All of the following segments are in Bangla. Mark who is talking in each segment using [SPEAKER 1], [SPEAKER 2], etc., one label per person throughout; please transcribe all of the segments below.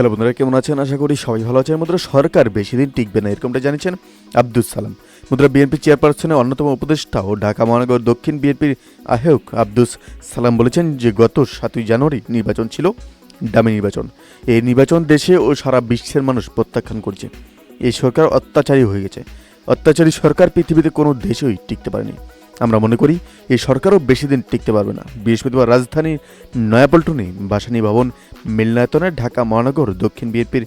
[SPEAKER 1] হ্যালো বন্ধুরা, কেমন আছেন? আশা করি সবাই ভালো আছেন। বন্ধুরা, সরকার বেশি দিন টিকবে না, এরকমটা জানিয়েছেন আব্দুস সালাম। বন্ধুরা, বিএনপি চেয়ারপারসনের অন্যতম উপদেষ্টা ও ঢাকা মহানগর দক্ষিণ বিএনপির আহ্বায়ক আব্দুস সালাম বলেছেন যে গত 7ই জানুয়ারি নির্বাচন ছিল ডামি নির্বাচন। এই নির্বাচন দেশে ও সারা বিশ্বের মানুষ প্রত্যাখ্যান করছে। এই সরকার অত্যাচারী হয়ে গেছে। অত্যাচারী সরকার পৃথিবীতে কোনো দেশেই টিকতে পারেনি। আমরা মনে করি এই সরকারও বেশি দিন টিকতে পারবে না। বৃহস্পতিবার রাজধানীর নয়াপল্টনে ভাসানী ভবন মিলনায়তনে ঢাকা মহানগর দক্ষিণ বিএনপির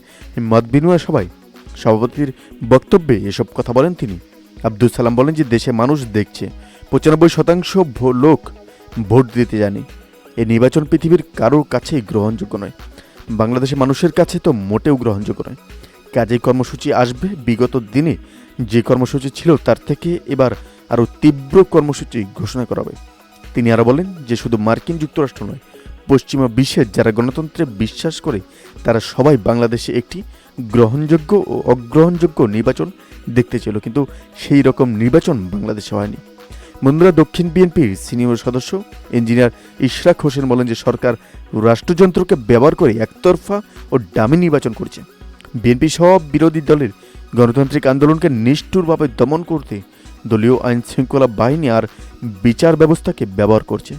[SPEAKER 1] মত বিনিময় সভায় সভাপতির বক্তব্যে এসব কথা বলেন তিনি। আব্দুল সালাম বলেন যে দেশে মানুষ দেখছে 95% লোক ভোট দিতে জানে। এই নির্বাচন পৃথিবীর কারোর কাছেই গ্রহণযোগ্য নয়, বাংলাদেশের মানুষের কাছে তো মোটেও গ্রহণযোগ্য নয়। কাজেই কর্মসূচি আসবে। বিগত দিনে যে কর্মসূচি ছিল তার থেকে এবার আরও তীব্র কর্মসূচি ঘোষণা করা হবে। তিনি আরও বলেন যে শুধু মার্কিন যুক্তরাষ্ট্র নয়, পশ্চিমা বিশ্বের যারা গণতন্ত্রে বিশ্বাস করে তারা সবাই বাংলাদেশে একটি গ্রহণযোগ্য ও অগ্রহণযোগ্য নির্বাচন দেখতে ছিল, কিন্তু সেই রকম নির্বাচন বাংলাদেশে হয়নি। বন্ধুরা, দক্ষিণ বিএনপির সিনিয়র সদস্য ইঞ্জিনিয়ার ইশরাক হোসেন বলেন যে সরকার রাষ্ট্রযন্ত্রকে ব্যবহার করে একতরফা ও ডামি নির্বাচন করছে। বিএনপি সব বিরোধী দলের গণতান্ত্রিক আন্দোলনকে নিষ্ঠুরভাবে দমন করতে দলীয় আইন শৃঙ্খলা বাহিনী আর বিচার ব্যবস্থাকে ব্যবহার করছে।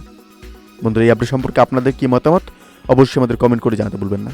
[SPEAKER 1] বন্ধুরা, এই আপডেট সম্পর্কে আপনাদের কি মতামত অবশ্যই আমাদের কমেন্ট করে জানাতে ভুলবেন না।